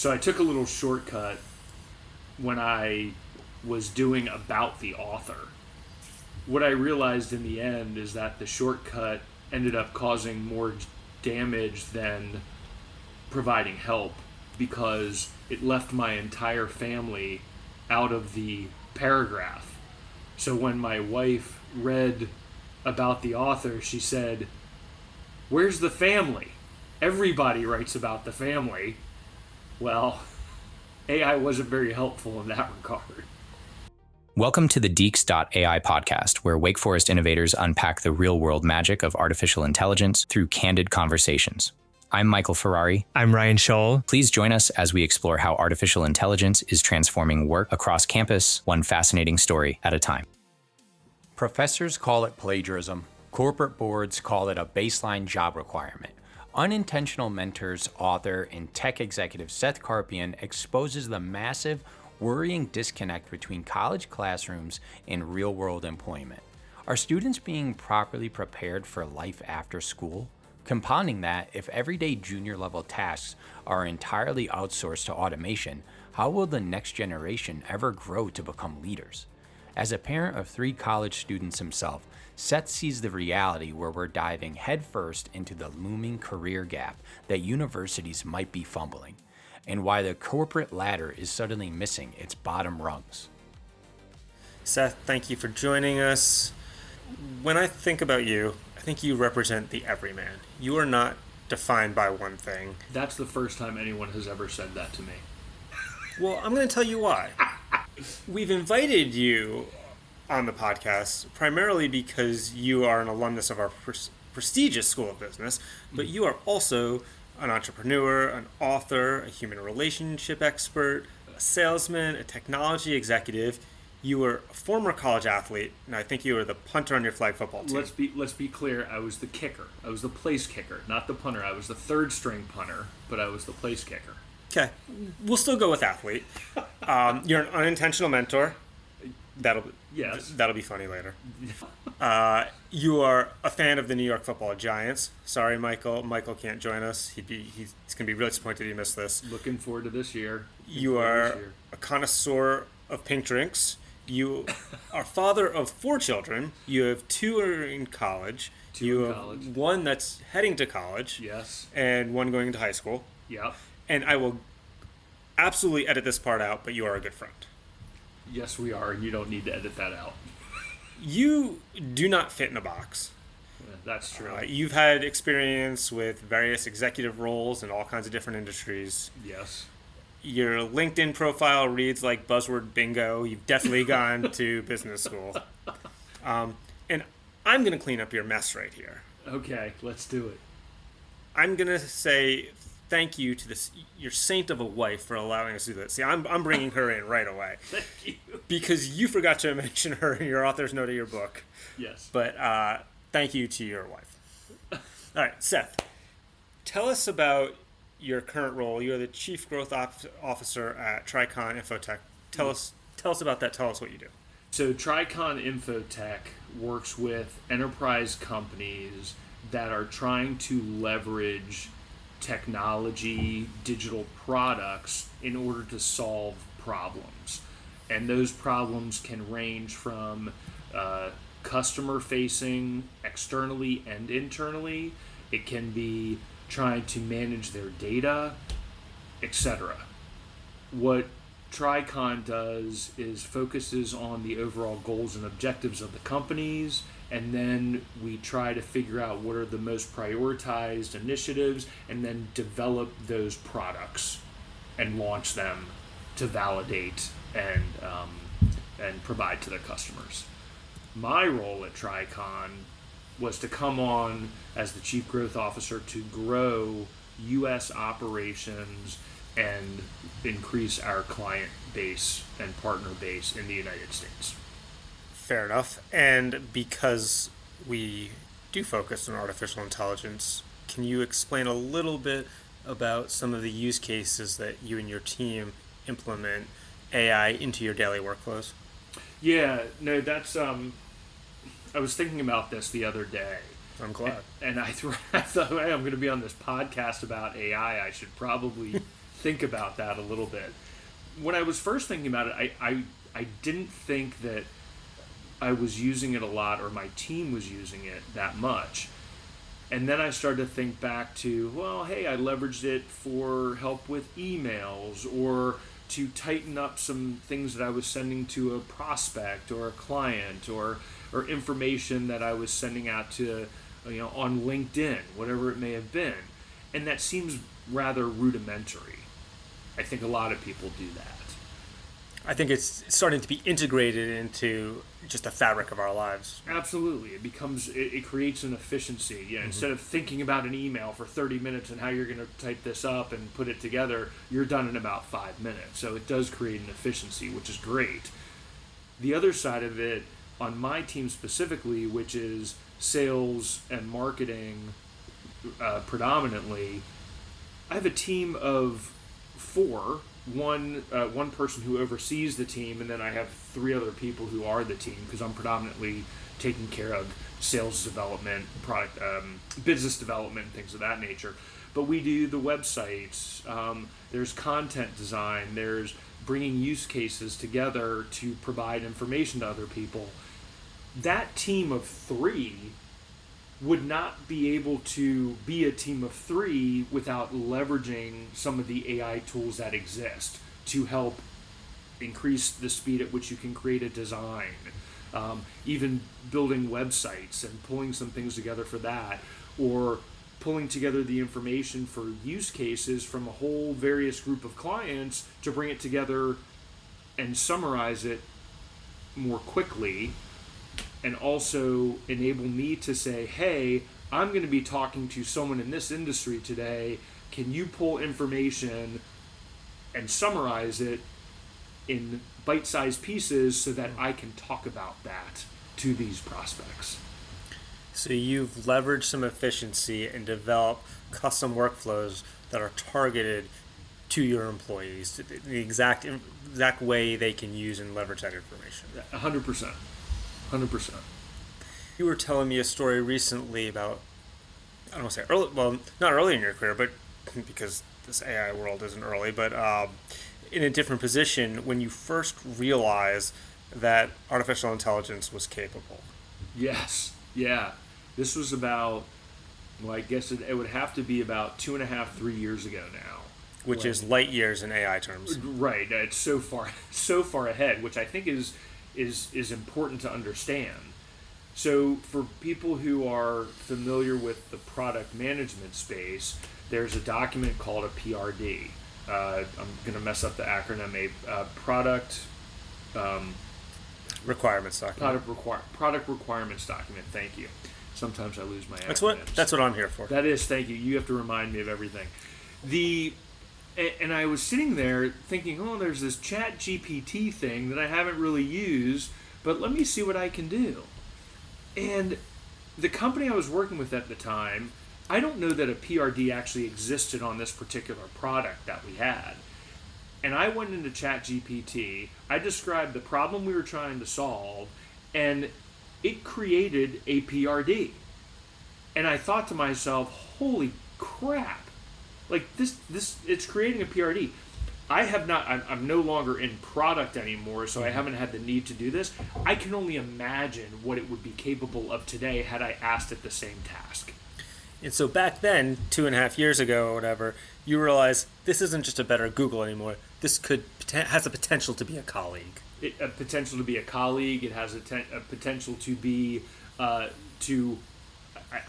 So I took a little shortcut when I was doing about the author. What I realized in the end is that the shortcut ended up causing more damage than providing help because it left my entire family out of the paragraph. So when my wife read about the author, she said, "Where's the family? Everybody writes about the family." Well, AI wasn't very helpful in that regard. Welcome to the Deeks.ai podcast, where Wake Forest innovators unpack the real-world magic of artificial intelligence through candid conversations. I'm Michael Ferrari. I'm Ryan Scholl. Please join us as we explore how artificial intelligence is transforming work across campus, one fascinating story at a time. Professors call it plagiarism. Corporate boards call it a baseline job requirement. Unintentional Mentors author and tech executive Seth Carpien exposes the massive, worrying disconnect between college classrooms and real-world employment. Are students being properly prepared for life after school? Compounding that, if everyday junior-level tasks are entirely outsourced to automation, how will the next generation ever grow to become leaders? As a parent of 3 college students himself, Seth sees the reality where we're diving headfirst into the looming career gap that universities might be fumbling, and why the corporate ladder is suddenly missing its bottom rungs. Seth, thank you for joining us. When I think about you, I think you represent the everyman. You are not defined by one thing. That's the first time anyone has ever said that to me. Well, I'm going to tell you why. We've invited you on the podcast primarily because you are an alumnus of our prestigious School of Business, but you are also an entrepreneur, an author, a human relationship expert, a salesman, a technology executive. You were a former college athlete, and I think you were the punter on your flag football team. Let's be clear. I was the kicker. I was the place kicker, not the punter. I was the third string punter, but I was the place kicker. Okay, we'll still go with athlete. You're an unintentional mentor. That'll be funny later. You are a fan of the New York Football Giants. Sorry, Michael. Michael can't join us. He's gonna be really disappointed he missed this. Looking forward to this year. You are a connoisseur of pink drinks. You are father of 4 children. You have 2 are in college. You have one that's heading to college. Yes. And one going to high school. Yep. And I will absolutely edit this part out, but you are a good friend. Yes, we are, and you don't need to edit that out. You do not fit in a box. Yeah, that's true. You've had experience with various executive roles in all kinds of different industries. Yes. Your LinkedIn profile reads like buzzword bingo. You've definitely gone to business school. And I'm going to clean up your mess right here. Okay, let's do it. I'm going to say thank you to your saint of a wife for allowing us to do that. See, I'm bringing her in right away. Thank you. Because you forgot to mention her in your author's note of your book. Yes. But thank you to your wife. All right, Seth, tell us about your current role. You're the Chief Growth Officer at Tricon Infotech. Tell us about that. Tell us what you do. So Tricon Infotech works with enterprise companies that are trying to leverage technology, digital products in order to solve problems. And those problems can range from customer facing externally and internally. It can be trying to manage their data, etc. What Tricon does is focuses on the overall goals and objectives of the companies, and then we try to figure out what are the most prioritized initiatives and then develop those products and launch them to validate and provide to their customers. My role at Tricon was to come on as the Chief Growth Officer to grow U.S. operations and increase our client base and partner base in the United States. Fair enough. And because we do focus on artificial intelligence, can you explain a little bit about some of the use cases that you and your team implement AI into your daily workflows? Yeah, no, that's I was thinking about this the other day. I'm glad. And I thought, hey, I'm going to be on this podcast about AI. I should probably think about that a little bit. When I was first thinking about it, I didn't think that I was using it a lot or my team was using it that much. And then I started to think back to, well, hey, I leveraged it for help with emails or to tighten up some things that I was sending to a prospect or a client or information that I was sending out to, on LinkedIn, whatever it may have been. And that seems rather rudimentary. I think a lot of people do that. I think it's starting to be integrated into just the fabric of our lives. Absolutely. It creates an efficiency. Yeah, instead of thinking about an email for 30 minutes and how you're going to type this up and put it together, you're done in about 5 minutes. So it does create an efficiency, which is great. The other side of it, on my team specifically, which is sales and marketing predominantly, I have a team of 4. One person who oversees the team, and then I have 3 other people who are the team because I'm predominantly taking care of sales development, product, business development, things of that nature. But we do the websites. There's content design. There's bringing use cases together to provide information to other people. That team of 3 would not be able to be a team of 3 without leveraging some of the AI tools that exist to help increase the speed at which you can create a design, even building websites and pulling some things together for that, or pulling together the information for use cases from a whole various group of clients to bring it together and summarize it more quickly, and also enable me to say, hey, I'm going to be talking to someone in this industry today. Can you pull information and summarize it in bite-sized pieces so that I can talk about that to these prospects? So you've leveraged some efficiency and developed custom workflows that are targeted to your employees, the exact way they can use and leverage that information. 100%. 100%. You were telling me a story recently about, I don't want to say early, well, not early in your career, but because this AI world isn't early, but in a different position when you first realized that artificial intelligence was capable. Yes. Yeah. This was about, well, I guess it would have to be about 2.5, 3 years ago now. Which is light years in AI terms. Right. It's so far ahead, which I think is important to understand. So for people who are familiar with the product management space, there's a document called a PRD. I'm going to mess up the acronym. A product requirements document. Product requirements document. Thank you. Sometimes I lose my acronyms. That's what I'm here for. That is. Thank you. You have to remind me of everything. And I was sitting there thinking, oh, there's this Chat GPT thing that I haven't really used, but let me see what I can do. And the company I was working with at the time, I don't know that a PRD actually existed on this particular product that we had. And I went into Chat GPT, I described the problem we were trying to solve, and it created a PRD. And I thought to myself, holy crap. Like this, it's creating a PRD. I'm no longer in product anymore, so I haven't had the need to do this. I can only imagine what it would be capable of today had I asked it the same task. And so back then, 2.5 years ago or whatever, you realize this isn't just a better Google anymore. This has the potential to be a colleague. A potential to be a colleague. It has a potential to be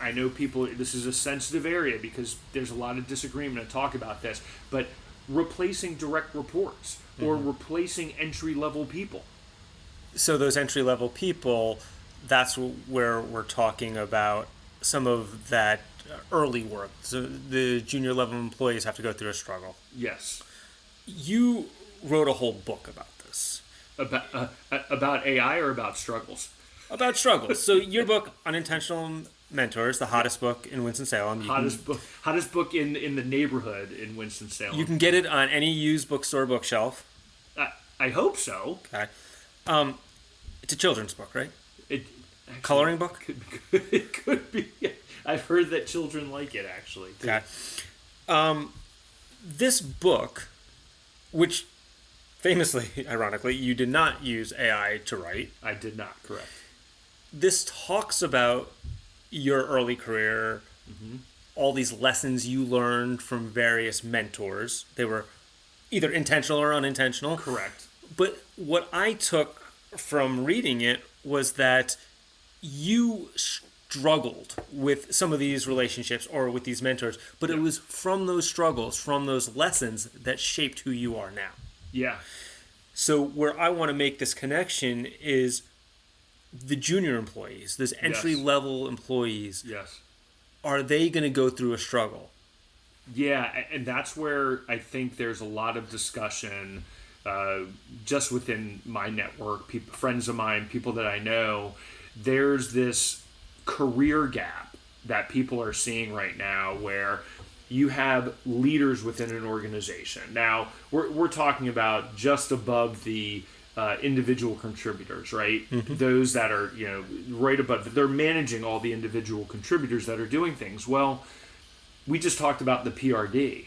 I know people, this is a sensitive area because there's a lot of disagreement and talk about this, but replacing direct reports or replacing entry-level people. So those entry-level people, that's where we're talking about some of that early work. So the junior-level employees have to go through a struggle. Yes. You wrote a whole book about this. About AI or about struggles? About struggles. So your book, Unintentional Mentors, the hottest book in Winston-Salem. Hottest book in the neighborhood in Winston-Salem. You can get it on any used bookstore bookshelf. I hope so. Okay. It's a children's book, right? Actually, coloring book? It could be. I've heard that children like it, actually. Okay. This book, which famously, ironically, you did not use AI to write. I did not, correct. This talks about your early career, all these lessons you learned from various mentors. They were either intentional or unintentional. Correct. But what I took from reading it was that you struggled with some of these relationships or with these mentors, but it was from those struggles, from those lessons that shaped who you are now. Yeah. So where I want to make this connection is the junior employees, those entry-level employees. Yes. Are they going to go through a struggle? Yeah, and that's where I think there's a lot of discussion just within my network, people, friends of mine, people that I know. There's this career gap that people are seeing right now where you have leaders within an organization. Now, we're talking about just above the individual contributors, right? Those that are, right above, they're managing all the individual contributors that are doing things. Well, we just talked about the PRD.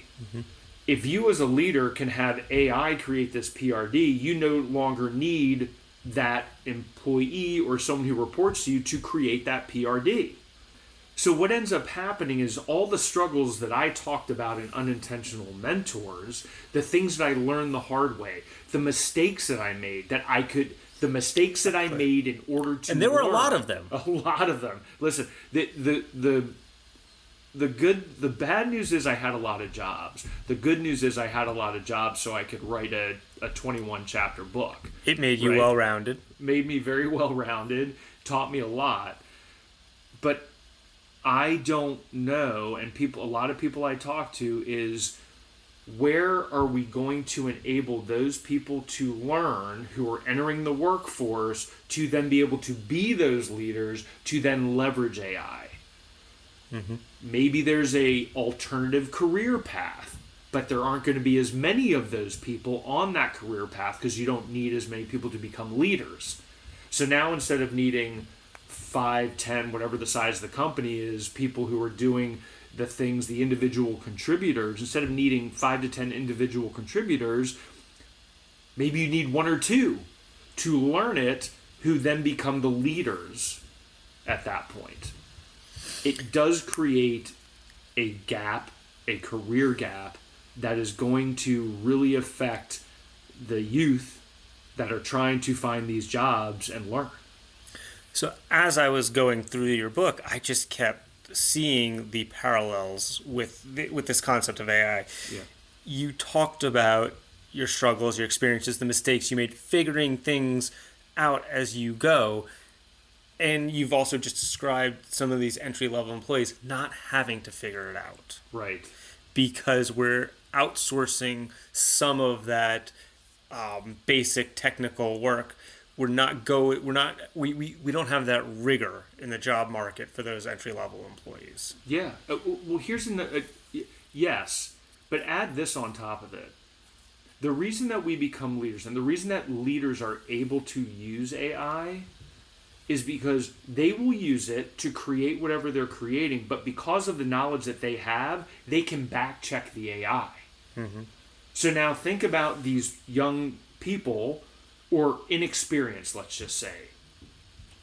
If you as a leader can have AI create this PRD, you no longer need that employee or someone who reports to you to create that PRD. So what ends up happening is all the struggles that I talked about in Unintentional Mentors, the things that I learned the hard way, the mistakes that I made the mistakes that I made in order to And there were learn, a lot of them. A lot of them. Listen, the bad news is I had a lot of jobs. The good news is I had a lot of jobs so I could write a 21 chapter book. It made you right? well-rounded. Made me very well-rounded, taught me a lot. But I don't know, and a lot of people I talk to is, where are we going to enable those people to learn who are entering the workforce to then be able to be those leaders to then leverage AI? Maybe there's a alternative career path, but there aren't going to be as many of those people on that career path because you don't need as many people to become leaders. So now instead of needing 5, 10, whatever the size of the company is, people who are doing the things, the individual contributors, instead of needing 5 to 10 individual contributors, maybe you need 1 or 2 to learn it, who then become the leaders at that point. It does create a gap, a career gap, that is going to really affect the youth that are trying to find these jobs and learn. So as I was going through your book, I just kept seeing the parallels with this concept of AI. Yeah. You talked about your struggles, your experiences, the mistakes you made, figuring things out as you go. And you've also just described some of these entry-level employees not having to figure it out. Right. Because we're outsourcing some of that basic technical work. We don't have that rigor in the job market for those entry-level employees. Yeah. Well, here's yes, but add this on top of it. The reason that we become leaders and the reason that leaders are able to use AI is because they will use it to create whatever they're creating, but because of the knowledge that they have, they can back check the AI. So now think about these young people, or inexperienced, let's just say.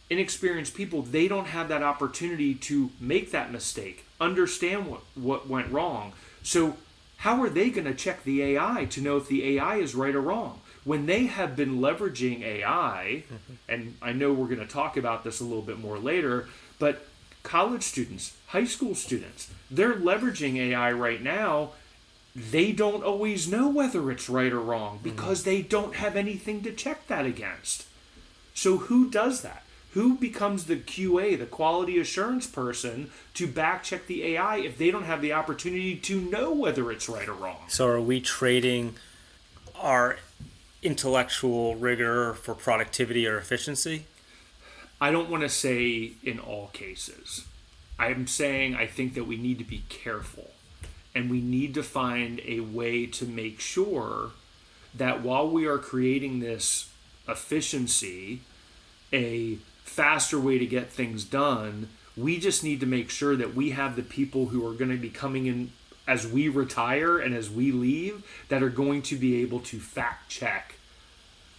Inexperienced people, they don't have that opportunity to make that mistake, understand what went wrong. So how are they going to check the AI to know if the AI is right or wrong? When they have been leveraging AI, and I know we're going to talk about this a little bit more later, but college students, high school students, they're leveraging AI right now. They don't always know whether it's right or wrong because they don't have anything to check that against. So who does that? Who becomes the QA, the quality assurance person, to back check the AI if they don't have the opportunity to know whether it's right or wrong? So are we trading our intellectual rigor for productivity or efficiency? I don't want to say in all cases. I'm saying I think that we need to be careful. And we need to find a way to make sure that while we are creating this efficiency, a faster way to get things done, we just need to make sure that we have the people who are going to be coming in as we retire and as we leave that are going to be able to fact check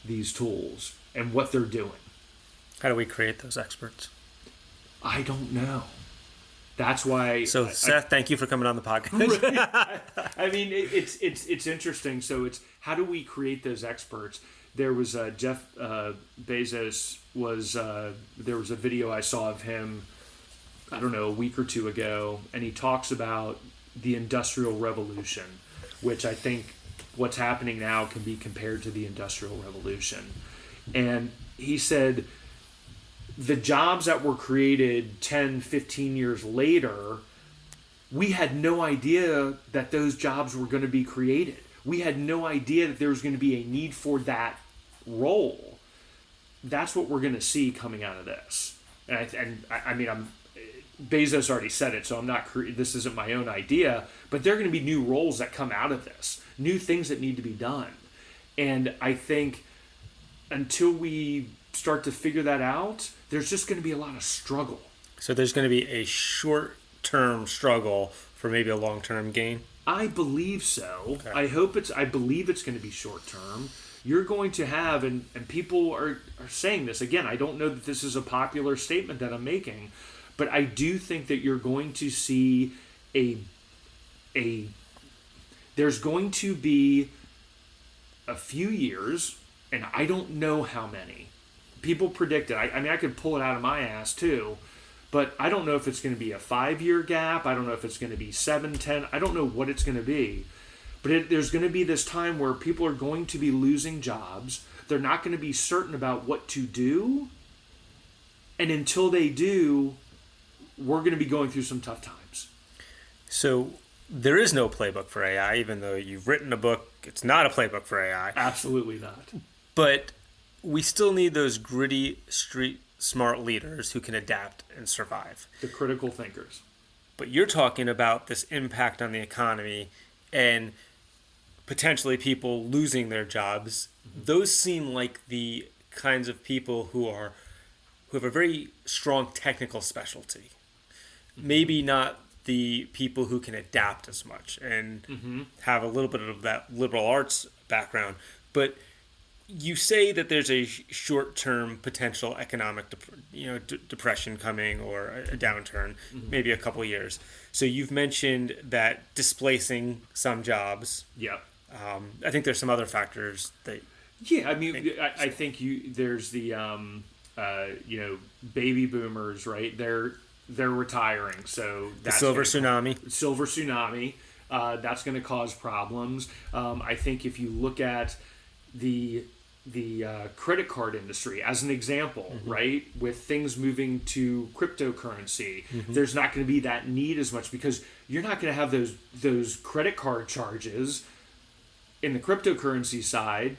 these tools and what they're doing. How do we create those experts? I don't know. That's why. So Seth, thank you for coming on the podcast. I mean, it's interesting. So it's how do we create those experts? There was Jeff Bezos was there was a video I saw of him, I don't know, a week or two ago, and he talks about the Industrial Revolution, which I think what's happening now can be compared to the Industrial Revolution. And he said the jobs that were created 10, 15 years later, we had no idea that those jobs were going to be created. We had no idea that there was going to be a need for that role. That's what we're going to see coming out of this. And I mean, Bezos already said it, so I'm not. This isn't my own idea, but there are going to be new roles that come out of this, new things that need to be done, and I think until we start to figure that out, there's just going to be a lot of struggle. So there's going to be a short-term struggle for maybe a long-term gain? I believe so. Okay. I believe it's going to be short-term. You're going to have, and people are saying this, again, I don't know that this is a popular statement that I'm making, but I do think that you're going to see there's going to be a few years, and I don't know how many. People predict it. I mean, I could pull it out of my ass too, but I don't know if it's going to be a 5-year gap. I don't know if it's going to be 7, 10. I don't know what it's going to be. But there's going to be this time where people are going to be losing jobs. They're not going to be certain about what to do. And until they do, we're going to be going through some tough times. So there is no playbook for AI, even though you've written a book. It's not a playbook for AI. Absolutely not. But we still need those gritty, street smart leaders who can adapt and survive. The critical thinkers. But you're talking about this impact on the economy and potentially people losing their jobs. Mm-hmm. Those seem like the kinds of people who have a very strong technical specialty. Mm-hmm. Maybe not the people who can adapt as much and have a little bit of that liberal arts background. But you say that there's a short-term potential economic depression coming or a downturn, maybe a couple of years. So you've mentioned that displacing some jobs. Yeah. I think there's some other factors that. Yeah, I mean, I think there's the baby boomers, right? They're retiring, so that's the silver tsunami. That's going to cause problems. I think if you look at the credit card industry as an example, right, with things moving to cryptocurrency, there's not going to be that need as much because you're not going to have those credit card charges in the cryptocurrency side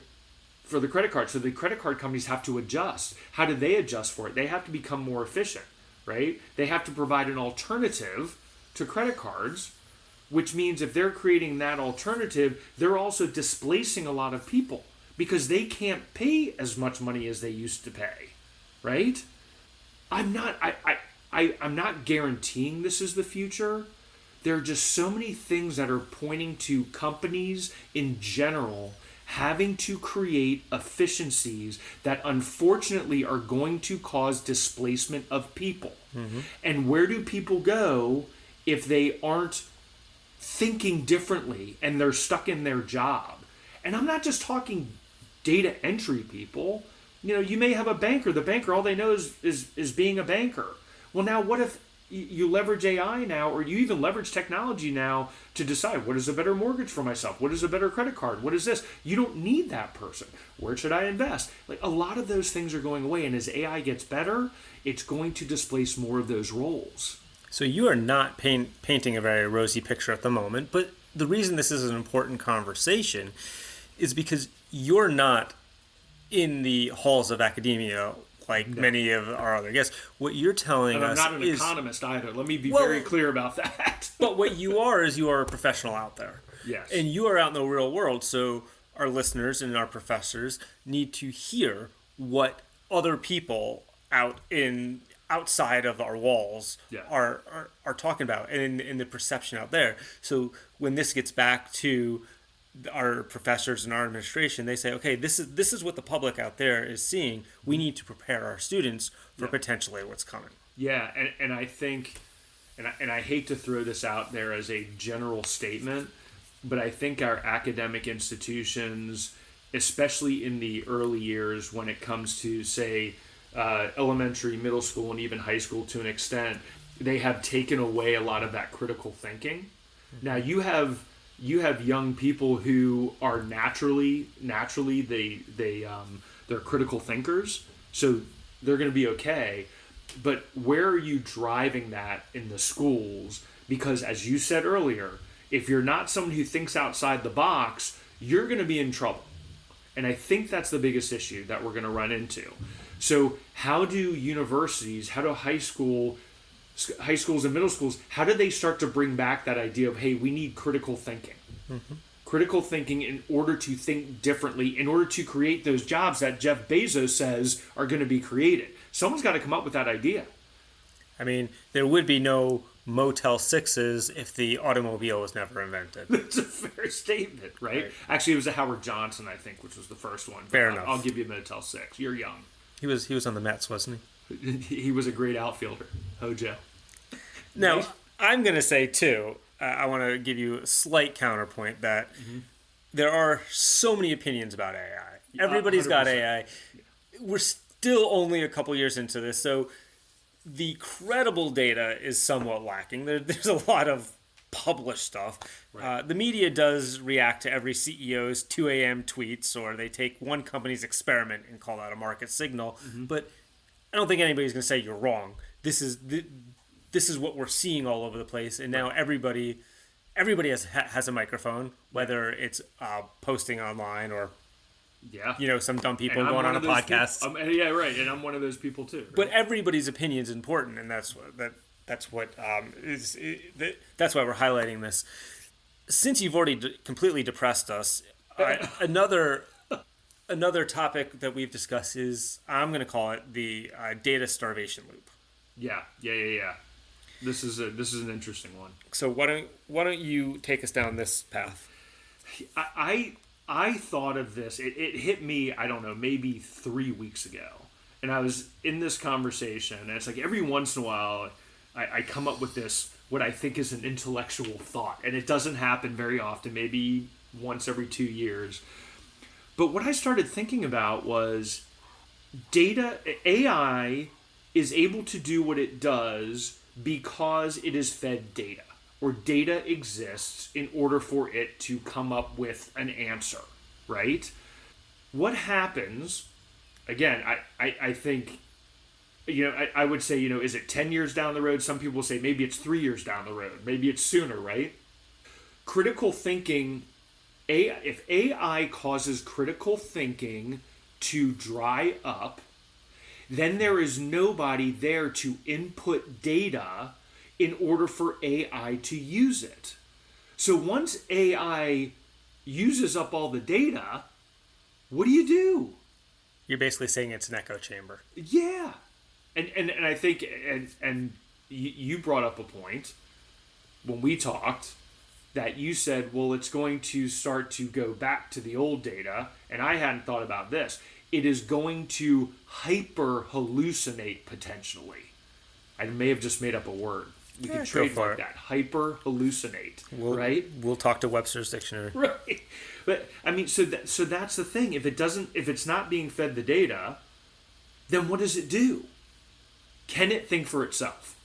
for the credit card. So the credit card companies have to adjust. How do they adjust for it? They have to become more efficient, right? They have to provide an alternative to credit cards, which means if they're creating that alternative, they're also displacing a lot of people because they can't pay as much money as they used to pay, right? I'm not guaranteeing this is the future. There are just so many things that are pointing to companies in general having to create efficiencies that unfortunately are going to cause displacement of people. And where do people go if they aren't thinking differently and they're stuck in their job? And I'm not just talking data entry people. You may have a banker. The banker, all they know is being a banker. Well, now what if you leverage AI now, or you even leverage technology now to decide what is a better mortgage for myself? What is a better credit card? What is this? You don't need that person. Where should I invest? Like, a lot of those things are going away. And as AI gets better, it's going to displace more of those roles. So you are not painting a very rosy picture at the moment, but the reason this is an important conversation is because you're not in the halls of academia like many of our other guests. What you're telling us is... I'm not an economist either. Let me be very clear about that. But what you are is you are a professional out there. Yes. And you are out in the real world, so our listeners and our professors need to hear what other people out in outside of our walls Yeah. are talking about, and in the perception out there. So when this gets back to our professors and our administration, they say, okay, this is what the public out there is seeing. We need to prepare our students for potentially what's coming. Yeah, and I think, and I hate to throw this out there as a general statement, but I think our academic institutions, especially in the early years when it comes to, say, elementary, middle school, and even high school to an extent, they have taken away a lot of that critical thinking. Now you have young people who are naturally they're critical thinkers, so they're going to be okay. But where are you driving that in the schools? Because as you said earlier, if you're not someone who thinks outside the box, you're going to be in trouble. And I think that's the biggest issue that we're going to run into. So how do universities, how do high schools and middle schools, how do they start to bring back that idea of, hey, we need critical thinking? Mm-hmm. Critical thinking in order to think differently, in order to create those jobs that Jeff Bezos says are going to be created. Someone's got to come up with that idea. I mean, there would be no Motel 6s if the automobile was never invented. That's a fair statement, right? Actually, it was a Howard Johnson, I think, which was the first one. Fair enough. I'll give you Motel 6. You're young. He was on the Mets, wasn't he? He was a great outfielder, Hojo. Now, I'm going to say, too, I want to give you a slight counterpoint that there are so many opinions about AI. Everybody's 100%. Got AI. We're still only a couple years into this, so the credible data is somewhat lacking. There's a lot of published stuff. Right. The media does react to every CEO's 2 a.m. tweets, or they take one company's experiment and call that a market signal. Mm-hmm. But I don't think anybody's going to say you're wrong. This is what we're seeing all over the place, and now everybody has a microphone, whether it's posting online or some dumb people going on a podcast. Yeah, right, and I'm one of those people too. Right? But everybody's opinion is important, and that's why we're highlighting this. Since you've already completely depressed us, another topic that we've discussed is, I'm going to call it the data starvation loop. Yeah. This is an interesting one. So why don't you take us down this path? I thought of this. It hit me, I don't know, maybe 3 weeks ago. And I was in this conversation, and it's like every once in a while, I come up with this, what I think is an intellectual thought. And it doesn't happen very often, maybe once every 2 years. But what I started thinking about was AI is able to do what it does because it is fed data, or data exists in order for it to come up with an answer, right? What happens, again, I think, I would say, is it 10 years down the road? Some people say maybe it's 3 years down the road. Maybe it's sooner, right? Critical thinking, if AI causes critical thinking to dry up, then there is nobody there to input data in order for AI to use it. So once AI uses up all the data, what do? You're basically saying it's an echo chamber. Yeah. And I think, and you brought up a point when we talked that you said, well, it's going to start to go back to the old data, and I hadn't thought about this. It is going to hyper hallucinate potentially. I may have just made up a word. We can trademark that. Hyper hallucinate. Right? We'll talk to Webster's dictionary. Right. But I mean, so that's the thing. If it's not being fed the data, then what does it do? Can it think for itself?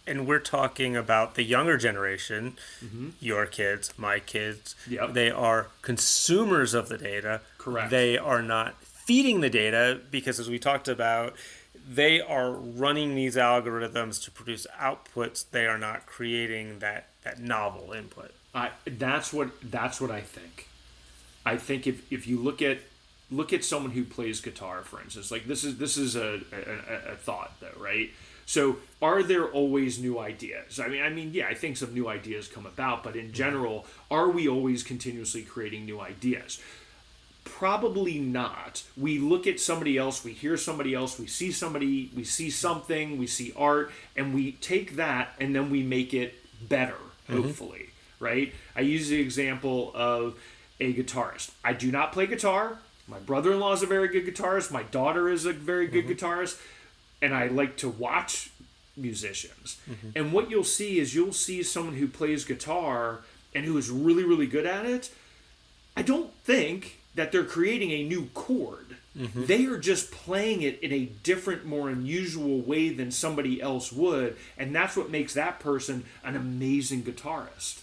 And we're talking about the younger generation, your kids, my kids. Yep. They are consumers of the data. Correct. They are not feeding the data because, as we talked about, they are running these algorithms to produce outputs. They are not creating that novel input. That's what I think. I think if you look at someone who plays guitar, for instance, like this is a thought though, right? So are there always new ideas? I mean, yeah, I think some new ideas come about, but in general, are we always continuously creating new ideas? Probably not. We look at somebody else, we hear somebody else, we see somebody, we see something, we see art, and we take that and then we make it better, hopefully, right? I use the example of a guitarist. I do not play guitar. My brother-in-law is a very good guitarist. My daughter is a very good guitarist. And I like to watch musicians. And what you'll see is someone who plays guitar and who is really, really good at it. I don't think that they're creating a new chord. They are just playing it in a different, more unusual way than somebody else would. And that's what makes that person an amazing guitarist.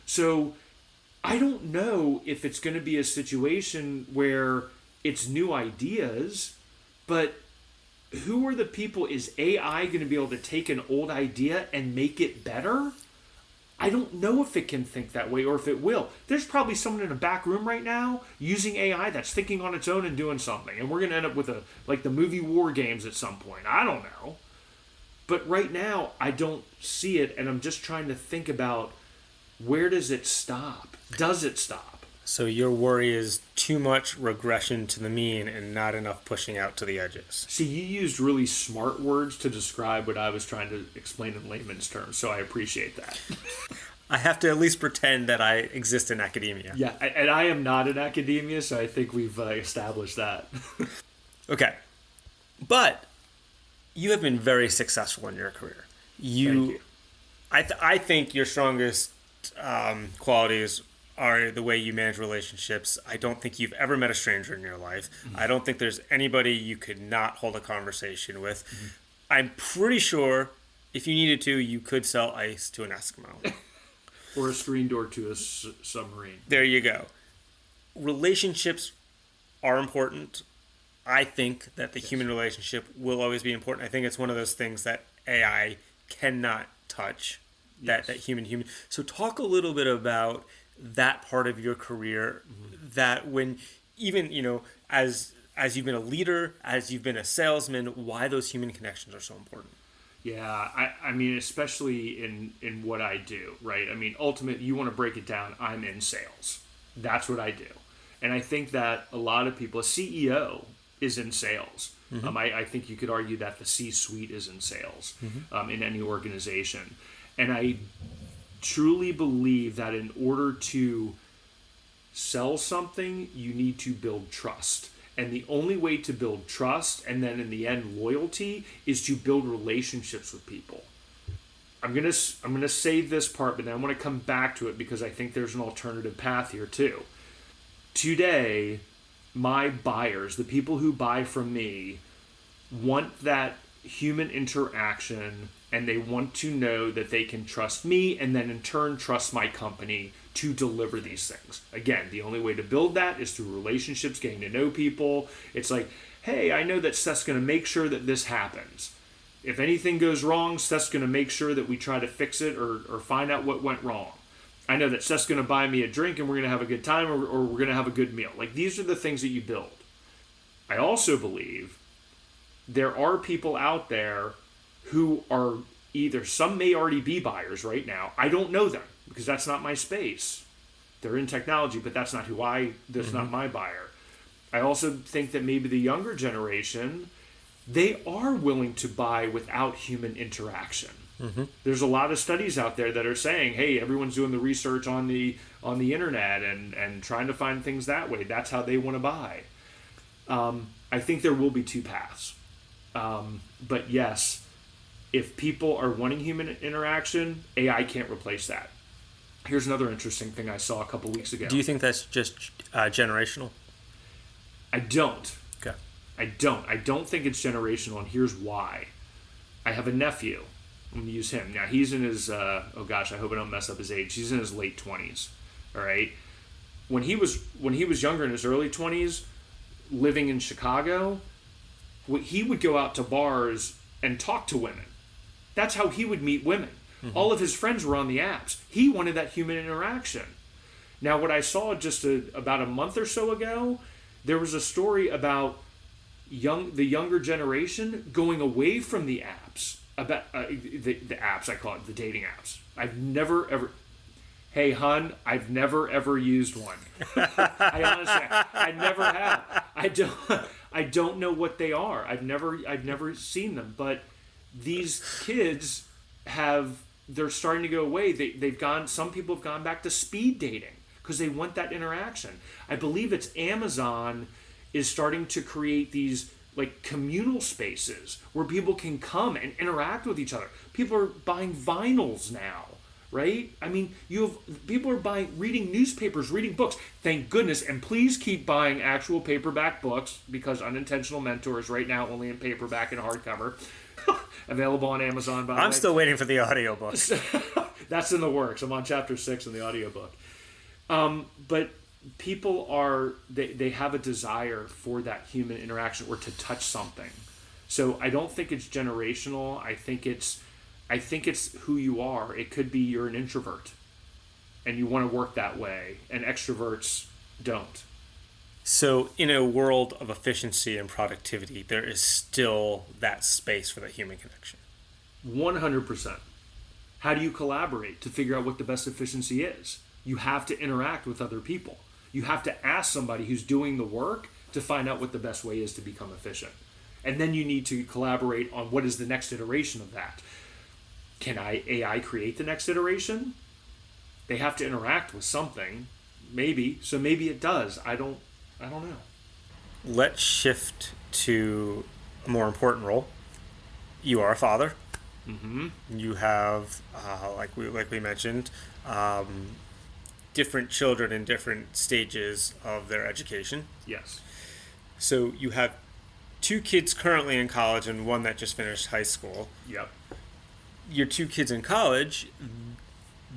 So I don't know if it's going to be a situation where it's new ideas, but who are the people? Is AI going to be able to take an old idea and make it better? I don't know if it can think that way or if it will. There's probably someone in a back room right now using AI that's thinking on its own and doing something. And we're going to end up with like the movie War Games at some point. I don't know. But right now, I don't see it. And I'm just trying to think about, where does it stop? Does it stop? So your worry is too much regression to the mean and not enough pushing out to the edges. See, you used really smart words to describe what I was trying to explain in layman's terms, so I appreciate that. I have to at least pretend that I exist in academia. Yeah, and I am not in academia, so I think we've established that. Okay. But you have been very successful in your career. Thank you. I think your strongest qualities are the way you manage relationships. I don't think you've ever met a stranger in your life. I don't think there's anybody you could not hold a conversation with. I'm pretty sure if you needed to, you could sell ice to an Eskimo. Or a screen door to a submarine. There you go. Relationships are important. I think that the human relationship will always be important. I think it's one of those things that AI cannot touch, that human. So talk a little bit about that part of your career, that when even, as you've been a leader, as you've been a salesman, why those human connections are so important. Yeah, I mean, especially in what I do, right? I mean, ultimately, you want to break it down, I'm in sales. That's what I do. And I think that a lot of people, a CEO is in sales. I think you could argue that the C-suite is in sales in any organization. And I truly believe that in order to sell something, you need to build trust. And the only way to build trust, and then in the end loyalty, is to build relationships with people. I'm gonna save this part, but then I want to come back to it because I think there's an alternative path here too. Today, my buyers, the people who buy from me, want that human interaction, and they want to know that they can trust me and then in turn trust my company to deliver these things. Again, the only way to build that is through relationships, getting to know people. It's like, hey, I know that Seth's going to make sure that this happens. If anything goes wrong, Seth's going to make sure that we try to fix it or find out what went wrong. I know that Seth's going to buy me a drink and we're going to have a good time or we're going to have a good meal. Like, these are the things that you build. I also believe there are people out there who are some may already be buyers right now. I don't know them because that's not my space. They're in technology, but that's not that's not my buyer. I also think that maybe the younger generation, they are willing to buy without human interaction. There's a lot of studies out there that are saying, hey, everyone's doing the research on the internet and trying to find things that way. That's how they want to buy. I think there will be two paths. But yes, if people are wanting human interaction, AI can't replace that. Here's another interesting thing I saw a couple weeks ago. Do you think that's just generational? I don't. Okay. I don't think it's generational, and here's why. I have a nephew. I'm going to use him. Now, he's in his, I hope I don't mess up his age. He's in his late 20s, all right? When he was younger, in his early 20s, living in Chicago, he would go out to bars and talk to women. That's how he would meet women. All of his friends were on the apps. He wanted that human interaction. Now, what I saw just about a month or so ago, there was a story about the younger generation going away from the apps, about the apps, I call it the dating apps. I've never ever. Hey, hun, I've never ever used one. I honestly, I never have. I don't know what they are. I've never seen them. But these kids they're starting to go away. They've gone. Some people have gone back to speed dating because they want that interaction. I believe it's Amazon is starting to create these like communal spaces where people can come and interact with each other. People are buying vinyls now. Right? I mean, people are reading newspapers, reading books. Thank goodness. And please keep buying actual paperback books because Unintentional Mentors right now only in paperback and hardcover. Available on Amazon, by the way. I'm still waiting for the audiobook. That's in the works. I'm on chapter 6 in the audiobook. But people they have a desire for that human interaction or to touch something. So I don't think it's generational. I think it's who you are. It could be you're an introvert and you want to work that way, and extroverts don't. So in a world of efficiency and productivity, there is still that space for the human connection. 100%. How do you collaborate to figure out what the best efficiency is? You have to interact with other people. You have to ask somebody who's doing the work to find out what the best way is to become efficient. And then you need to collaborate on what is the next iteration of that. Can AI create the next iteration? They have to interact with something, maybe. So maybe it does. I don't know. Let's shift to a more important role. You are a father. Mm-hmm. You have, like we mentioned, different children in different stages of their education. Yes. So you have 2 kids currently in college and one that just finished high school. Yep. Your 2 kids in college,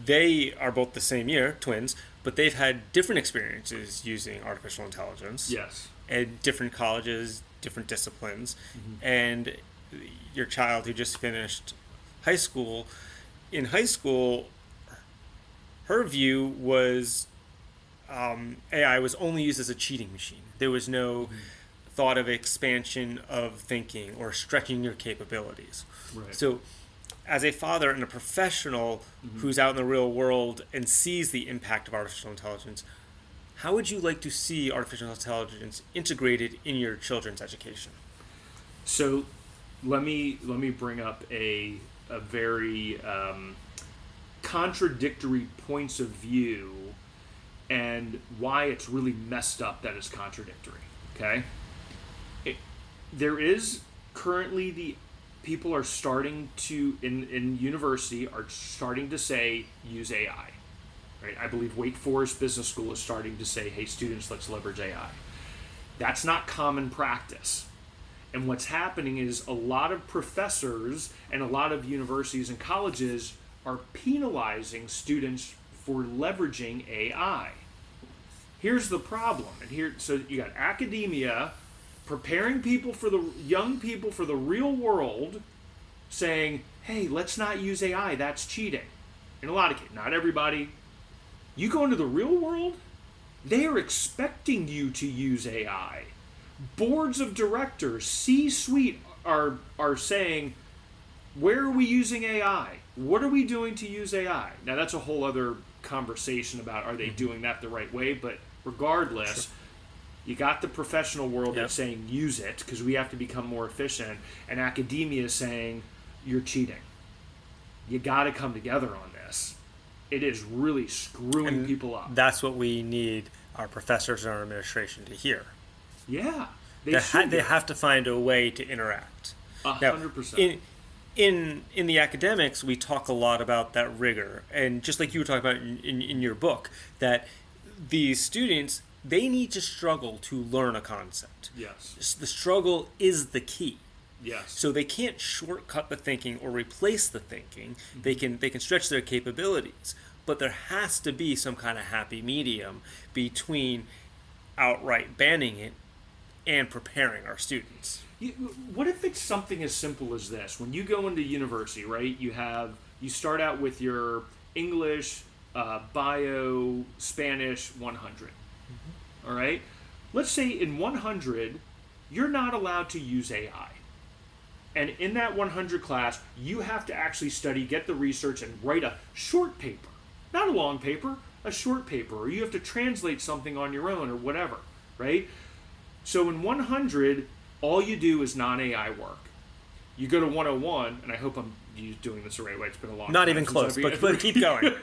they are both the same year, twins, but they've had different experiences using artificial intelligence. Yes. At different colleges, different disciplines. Mm-hmm. And your child who just finished high school, in high school, her view was AI was only used as a cheating machine. There was no thought of expansion of thinking or stretching your capabilities. Right. So as a father and a professional who's out in the real world and sees the impact of artificial intelligence, how would you like to see artificial intelligence integrated in your children's education? So let me bring up a very contradictory points of view and why it's really messed up that it's contradictory. Okay? There is currently people are starting to, in university, are starting to say, use AI. Right? I believe Wake Forest Business School is starting to say, hey, students, let's leverage AI. That's not common practice. And what's happening is a lot of professors and a lot of universities and colleges are penalizing students for leveraging AI. Here's the problem. So you got academia preparing young people for the real world, saying, hey, let's not use AI, that's cheating. In a lot of cases, not everybody. You go into the real world, they are expecting you to use AI. Boards of directors, C-suite are saying, where are we using AI? What are we doing to use AI? Now that's a whole other conversation about are they doing that the right way, but regardless, sure. You got the professional world that's saying use it because we have to become more efficient, and academia is saying you're cheating. You got to come together on this. It is really screwing people up. That's what we need our professors and our administration to hear. Yeah. They have to find a way to interact. 100%. In the academics, we talk a lot about that rigor. And just like you were talking about in your book, that these students, they need to struggle to learn a concept. Yes. The struggle is the key. Yes. So they can't shortcut the thinking or replace the thinking. Mm-hmm. They can stretch their capabilities. But there has to be some kind of happy medium between outright banning it and preparing our students. What if it's something as simple as this? When you go into university, right, you start out with your English, bio, Spanish 100. Mm-hmm. All right? Let's say in 100, you're not allowed to use AI. And in that 100 class, you have to actually study, get the research, and write a short paper. Not a long paper, a short paper, or you have to translate something on your own or whatever, right? So in 100, all you do is non-AI work. You go to 101, and I hope I'm doing this the right way. It's been a long time. Not even close, but keep going.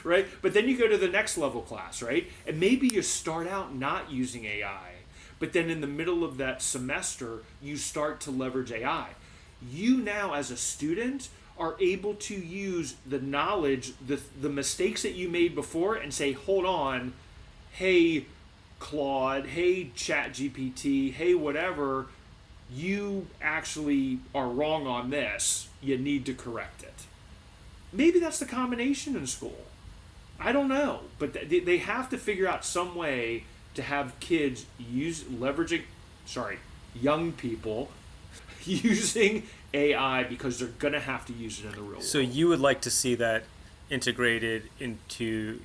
Right? But then you go to the next level class, right? And maybe you start out not using AI, but then in the middle of that semester, you start to leverage AI. You now, as a student, are able to use the knowledge, the mistakes that you made before, and say, hold on, hey, Claude, hey, ChatGPT, hey, whatever, you actually are wrong on this. You need to correct it. Maybe that's the combination in school. I don't know. But they have to figure out some way to have kids young people using AI because they're going to have to use it in the real world. So you would like to see that integrated into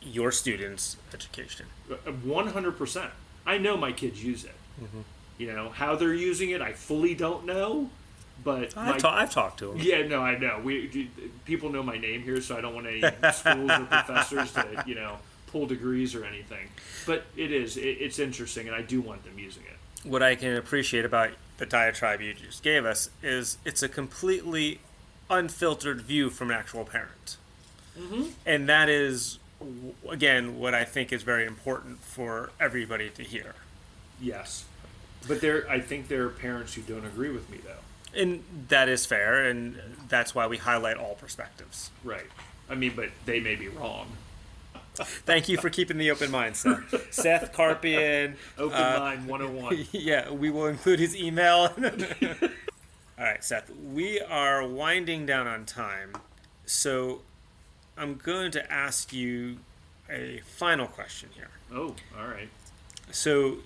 your students' education? 100%. I know my kids use it. Mm-hmm. You know, how they're using it, I fully don't know. But I've talked to them. Yeah, no, I know. People know my name here, so I don't want any schools or professors to, pull degrees or anything. But it's interesting, and I do want them using it. What I can appreciate about the diatribe you just gave us is it's a completely unfiltered view from an actual parent. Mm-hmm. And that is, again, what I think is very important for everybody to hear. Yes. But I think there are parents who don't agree with me, though. And that is fair, and that's why we highlight all perspectives. Right. I mean, but they may be wrong. Thank you for keeping the open mind, Seth. Seth Carpien. Open Mind 101. Yeah, we will include his email. All right, Seth, we are winding down on time, so I'm going to ask you a final question here. Oh, all right. So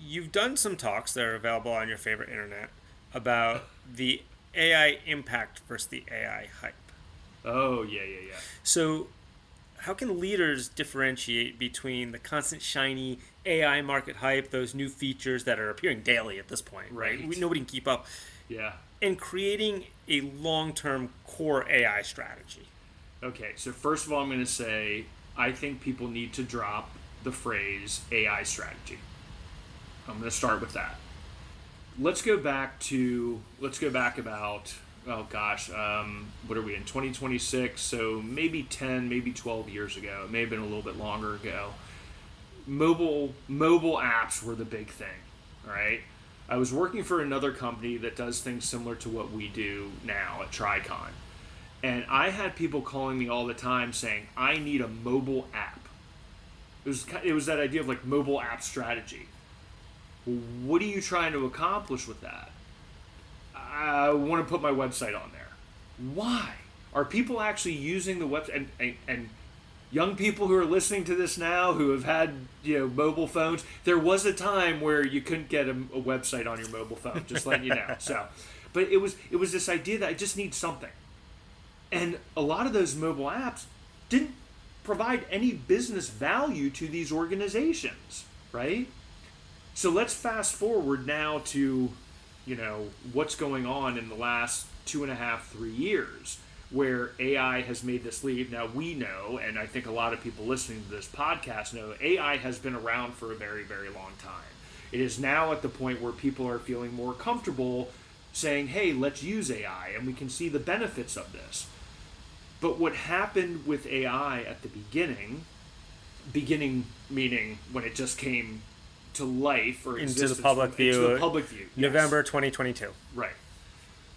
you've done some talks that are available on your favorite internet about the AI impact versus the AI hype. Oh, yeah. So how can leaders differentiate between the constant shiny AI market hype, those new features that are appearing daily at this point, right? Nobody can keep up. Yeah. And creating a long-term core AI strategy? Okay, so first of all, I'm going to say I think people need to drop the phrase AI strategy. I'm going to start with that. Let's go back about, what are we in, 2026? So maybe 10, maybe 12 years ago. It may have been a little bit longer ago. Mobile apps were the big thing, all right? I was working for another company that does things similar to what we do now at Tricon. And I had people calling me all the time saying, I need a mobile app. It was that idea of like mobile app strategy. Well, what are you trying to accomplish with that? I want to put my website on there. Why? Are people actually using the website? And young people who are listening to this now who have had mobile phones, there was a time where you couldn't get a website on your mobile phone, just letting you know. So, but it was this idea that I just need something. And a lot of those mobile apps didn't provide any business value to these organizations, right? So let's fast forward now to, what's going on in the last 2.5, 3 years, where AI has made this leap. Now we know, and I think a lot of people listening to this podcast know, AI has been around for a very, very long time. It is now at the point where people are feeling more comfortable saying, hey, let's use AI, and we can see the benefits of this. But what happened with AI at the beginning meaning when it just came to life or into the public view. November yes. 2022. Right.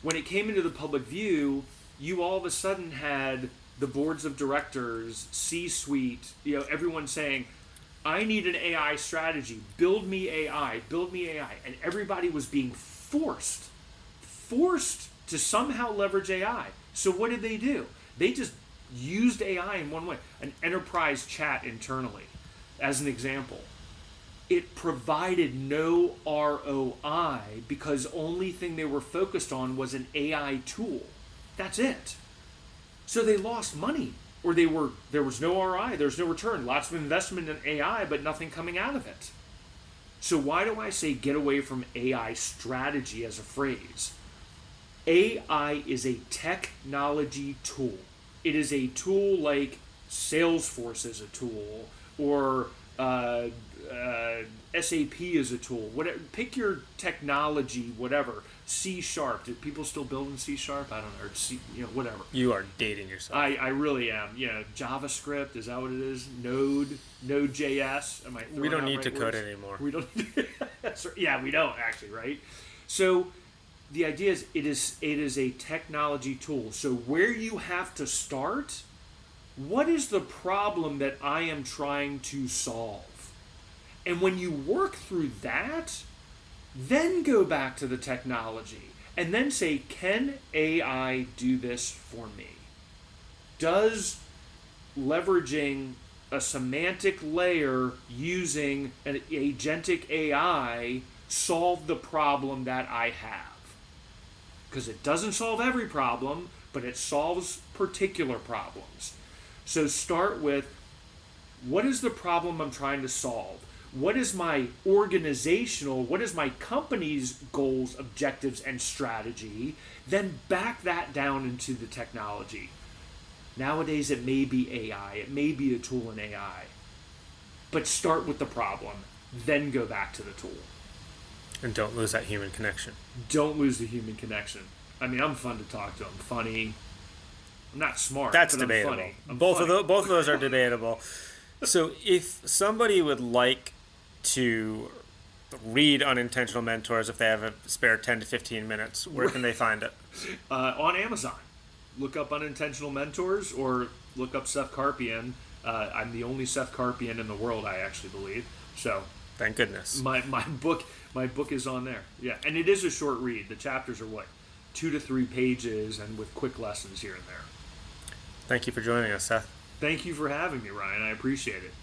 When it came into the public view, you all of a sudden had the boards of directors, C-suite, everyone saying, I need an AI strategy. Build me AI. And everybody was being forced to somehow leverage AI. So what did they do? They just used AI in one way, an enterprise chat internally, as an example. It provided no ROI because only thing they were focused on was an AI tool. That's it. So they lost money, or there was no ROI, there was no return. Lots of investment in AI, but nothing coming out of it. So why do I say get away from AI strategy as a phrase? AI is a technology tool. It is a tool like Salesforce is a tool, or SAP is a tool. Whatever, pick your technology, whatever. C#. Do people still build in C#? I don't know. Or C, whatever. You are dating yourself. I really am. JavaScript, is that what it is? Node.js. We don't need to code anymore. We don't. Yeah, we don't actually, right? So the idea is it is a technology tool. So where you have to start, what is the problem that I am trying to solve? And when you work through that, then go back to the technology and then say, can AI do this for me? Does leveraging a semantic layer using an agentic AI solve the problem that I have? Because it doesn't solve every problem, but it solves particular problems. So start with, what is the problem I'm trying to solve? What is my what is my company's goals, objectives, and strategy? Then back that down into the technology. Nowadays, it may be AI. It may be a tool in AI. But start with the problem, then go back to the tool. And don't lose that human connection. Don't lose the human connection. I'm fun to talk to. I'm funny. I'm not smart. That's but debatable. I'm funny. Both of those are debatable. So if somebody would like to read Unintentional Mentors, if they have a spare 10 to 15 minutes, where can they find it? On Amazon. Look up Unintentional Mentors or look up Seth Carpien. I'm the only Seth Carpien in the world, I actually believe. So thank goodness. My book is on there. Yeah, and it is a short read. The chapters are 2 to 3 pages, and with quick lessons here and there. Thank you for joining us, Seth. Thank you for having me, Ryan. I appreciate it.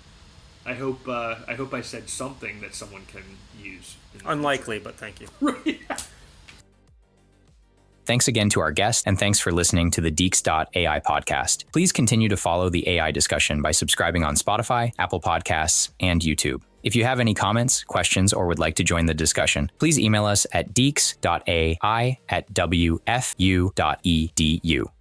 I hope I said something that someone can use. Unlikely, but thank you. Thanks again to our guest, and thanks for listening to the Deeks.ai podcast. Please continue to follow the AI discussion by subscribing on Spotify, Apple Podcasts, and YouTube. If you have any comments, questions, or would like to join the discussion, please email us at deeks.ai@wfu.edu.